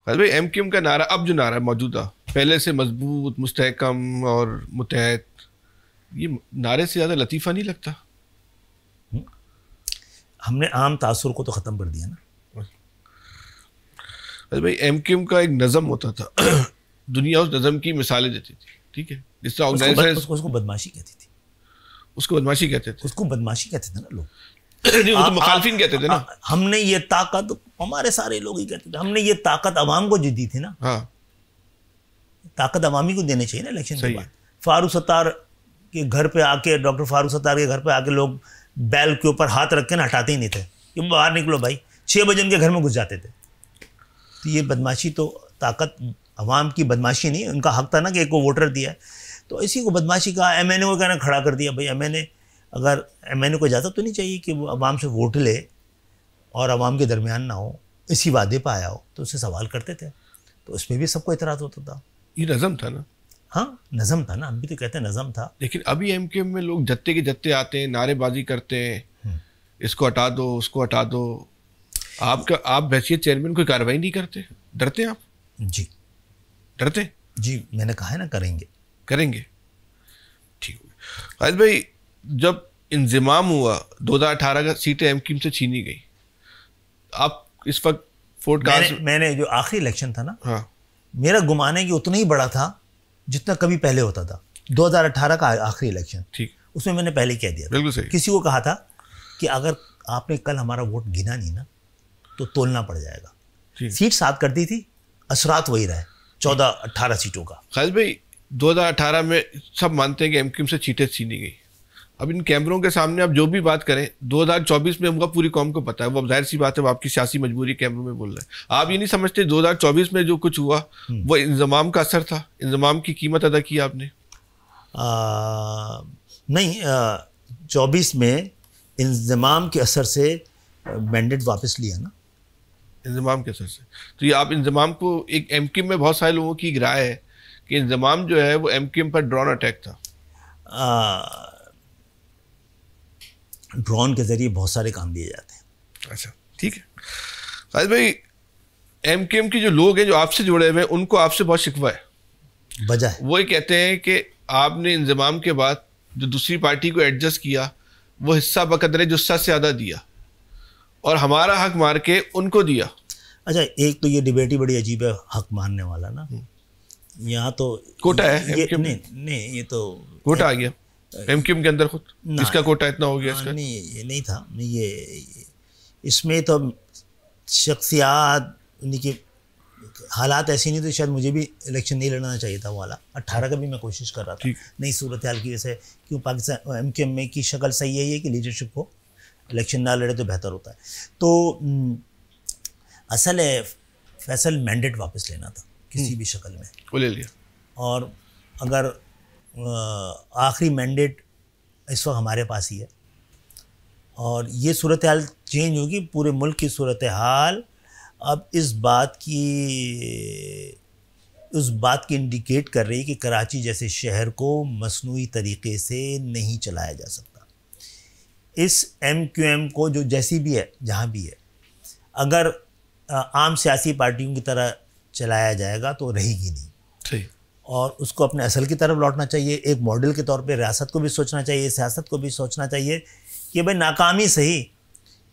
खालिद भाई, एमक्यूएम का नारा, अब जो नारा मौजूदा, पहले से मजबूत, मुस्तहकम और मुतहद, ये नारे से ज़्यादा लतीफ़ा नहीं लगता? हमने आम तासुर को तो ख़त्म कर दिया ना। खालिद भाई, एमक्यूएम का एक नज़म होता था दुनिया उस नज़म की मिसालें देती थी, ठीक है, जिस तरह ऑर्गेनाइजेशन उसको बदमाशी कहती थी। उसको बदमाशी कहते थे। उसको बदमाशी कहते थे ना लोग। नहीं, वो तो मुखालफिन कहते थे ना। हमने ये ताकत, हमारे सारे लोग ही कहते थे, हमने ये ताकत अवाम को जो दी थी ना, हाँ, ताकत अवामी को देनी चाहिए ना इलेक्शन के बाद। फारूक सत्तार के घर पे आके, डॉक्टर फारूक सत्तार के घर पे आके लोग बैल के ऊपर हाथ रख के ना हटाते ही नहीं थे कि बाहर निकलो भाई, 6 बजे उनके घर में घुस जाते थे। तो ये बदमाशी तो ताकत अवाम की बदमाशी नहीं, उनका हक था ना कि एक को वोटर दिया है, तो इसी को बदमाशी कहा। एमएनए को कहना खड़ा कर दिया। भाई एमएनए, अगर एमएनए को इजाज़त तो नहीं चाहिए कि वो अवाम से वोट ले और अवाम के दरमियान ना हो, इसी वादे पर आया हो, तो उससे सवाल करते थे, तो उसमें भी सबको इतराज़ होता था। ये नज़म था ना। हाँ, नज़म था ना, हम भी तो कहते हैं नज़म था। लेकिन अभी एमक्यूएम में लोग जत्ते के जत्ते आते हैं, नारेबाजी करते हैं, इसको हटा दो, उसको हटा दो। आप हैसियत चेयरमैन कोई कार्रवाई नहीं करते? डरते हैं आप? जी डरते? जी, मैंने कहा है ना, करेंगे। ठीक हो गया। खालिद भाई, जब इंजमाम हुआ 2018 का, सीटें एमक्यूएम से छीनी गई, आप इस वक्त फोर्टकास्ट मैंने जो आखिरी इलेक्शन था ना, हाँ, मेरा गुमान है कि उतना ही बड़ा था जितना कभी पहले होता था। 2018 का आखिरी इलेक्शन, ठीक, उसमें मैंने पहले ही कह दिया था, बिल्कुल सही। किसी को कहा था कि अगर आपने कल हमारा वोट गिना नहीं ना, तो तोलना पड़ जाएगा। सीट 7 कर दी थी, असरात वही रहे 14-18 सीटों का। खालिद भाई, 2018 में सब मानते हैं कि एमक्यूएम से सीटें छीनी गई। अब इन कैमरों के सामने आप जो भी बात करें, 2024 में हमको पूरी कौम को पता है, वो अब जाहिर सी बात है, वो आपकी सियासी मजबूरी कैमरों में बोल रहे हैं। आप ये नहीं समझते 2024 में जो कुछ हुआ वो इंजमाम का असर था? इंजमाम की कीमत अदा की आपने? नहीं, 24 में इंजमाम के असर से मैंडेट वापस लिया ना, इंजमाम के असर से। तो ये आप इंजमाम को, एक एमक्यूएम में बहुत सारे लोगों की राय है कि इंजमाम जो है वो एमक्यूएम पर ड्रोन अटैक था। ड्रोन के जरिए बहुत सारे काम लिए जाते हैं। अच्छा, ठीक है। खालिद भाई, एमक्यूएम के जो लोग हैं जो आपसे जुड़े हुए हैं, उनको आपसे बहुत शिकवा है, वजह है वो ये कहते हैं कि आपने इंजमाम के बाद जो दूसरी पार्टी को एडजस्ट किया, वो हिस्सा बकदरे जुस्सा से ज़्यादा दिया और हमारा हक मार के उनको दिया। अच्छा, एक तो ये डिबेट ही बड़ी अजीब है, हक मानने वाला ना। यहाँ तो कोटा है ये, नहीं, ये तो कोटा आ गया एमक्यूएम के अंदर खुद, इसका कोटा इतना हो गया इसका। नहीं, ये नहीं था। ये इसमें तो शख्सियात, उनकी हालात ऐसी नहीं, तो शायद मुझे भी इलेक्शन नहीं लड़ना चाहिए था। वो वाला 18 का भी मैं कोशिश कर रहा था, नई सूरत हाल की वजह से, क्यों पाकिस्तान एमक्यूएम में की शक्ल सही है ये कि लीडरशिप को इलेक्शन ना लड़े तो बेहतर होता है। तो असल है, फैसल मैंडेट वापस लेना था किसी भी शक्ल में, वो ले लिया। और अगर आखिरी मैंडेट इस वक्त हमारे पास ही है और ये सूरत हाल चेंज होगी, पूरे मुल्क की सूरत हाल अब उस बात की इंडिकेट कर रही है कि कराची जैसे शहर को मसनूई तरीके से नहीं चलाया जा सकता। इस एमक्यूएम को जो जैसी भी है, जहाँ भी है, अगर आम सियासी पार्टियों की तरह चलाया जाएगा तो रहेगी नहीं। सही। और उसको अपने असल की तरफ लौटना चाहिए। एक मॉडल के तौर पे रियासत को भी सोचना चाहिए, सियासत को भी सोचना चाहिए कि भाई नाकामी सही,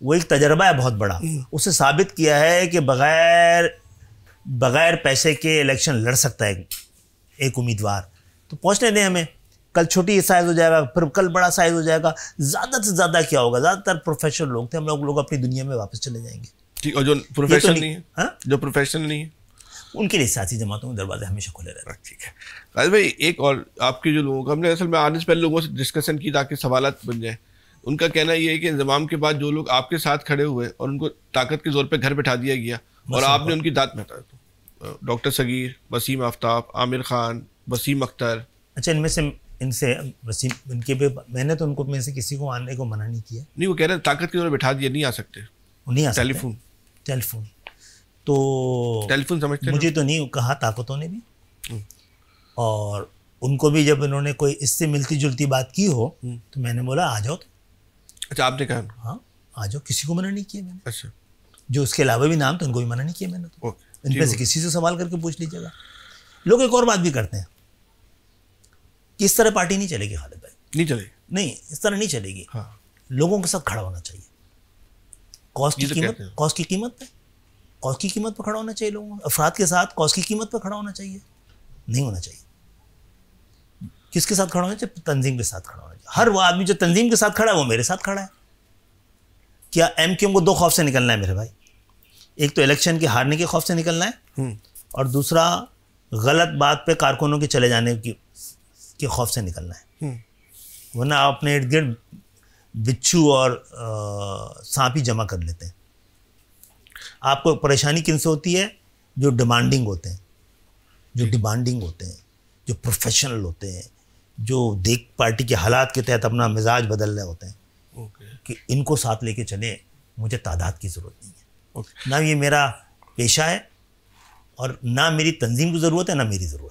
वो एक तजर्बा है बहुत बड़ा। उससे साबित किया है कि बग़ैर पैसे के इलेक्शन लड़ सकता है एक उम्मीदवार। तो पहुँचने दें हमें, कल छोटी साइज़ हो जाएगा, फिर कल बड़ा साइज़ हो जाएगा। ज़्यादा से ज़्यादा क्या होगा, ज़्यादातर प्रोफेशनल लोग थे, हम लोग अपनी दुनिया में वापस चले जाएंगे। ठीक, और जो प्रोफेशनल नहीं है, हाँ? जो प्रोफेशनल नहीं है, उनके लिए सियासी जमातों के दरवाजे हमेशा खुले रहते हैं। ठीक है। खालिद भाई, एक और आपके जो लोगों का, हमने असल में आने से पहले लोगों से डिस्कशन की ताकि सवालात बन जाए। उनका कहना ये है कि इंतजाम के बाद जो लोग आपके साथ खड़े हुए और उनको ताकत के जोर पे घर बैठा दिया गया और आपने उनकी दाद में हटाया, तो डॉक्टर सगीर, वसीम आफ्ताब, आमिर खान, वसीम अख्तर। अच्छा, इनसे वसीम, इनके भी मैंने तो उनको में से किसी को आने को मना नहीं किया। नहीं, वो कह रहे हैं ताकत के जोर पे बैठा दिया, नहीं आ सकते, नहीं आ सकते। टेलीफोन तो टेलीफोन समझते, मुझे तो नहीं कहा ताकतों ने भी, और उनको भी जब इन्होंने कोई इससे मिलती जुलती बात की हो तो मैंने बोला आ जाओ। अच्छा, आपने कहा? हाँ, आ जाओ, किसी को मना नहीं किया मैंने। अच्छा, जो उसके अलावा भी नाम तो उनको भी मना नहीं किया मैंने तो। ओके। इनमें से किसी से सवाल करके पूछ लीजिएगा। लोग एक और बात भी करते हैं कि इस तरह पार्टी नहीं चलेगी खालिद भाई, नहीं चलेगी, नहीं इस तरह नहीं चलेगी। हाँ, लोगों के साथ खड़ा होना चाहिए। कॉस्ट की कीमत, कॉस्ट की कीमत पे, कॉस्ट की कीमत पर खड़ा होना चाहिए लोगों को। अफराद के साथ कॉस्ट की कीमत पर खड़ा होना चाहिए, नहीं होना चाहिए। किसके साथ खड़ा होना चाहिए? तंजीम के साथ खड़ा होना चाहिए। हर वो आदमी जो तंजीम के साथ खड़ा है वो मेरे साथ खड़ा है। क्या एमक्यूएम को दो खौफ से निकलना है मेरे भाई? एक तो इलेक्शन के हारने के खौफ से निकलना है, और दूसरा गलत बात पे कारकुनों के चले जाने के खौफ से निकलना है। वरना आप अपने इर्द गिर्द बिच्छू और सांप ही जमा कर लेते हैं। आपको परेशानी किन से होती है? जो डिमांडिंग होते हैं, जो प्रोफेशनल होते हैं, जो देख पार्टी के हालात के तहत अपना मिजाज बदल रहे होते हैं, कि इनको साथ लेके चले, मुझे तादाद की ज़रूरत नहीं है। ना ये मेरा पेशा है, और ना मेरी तंजीम की ज़रूरत है, ना मेरी ज़रूरत है।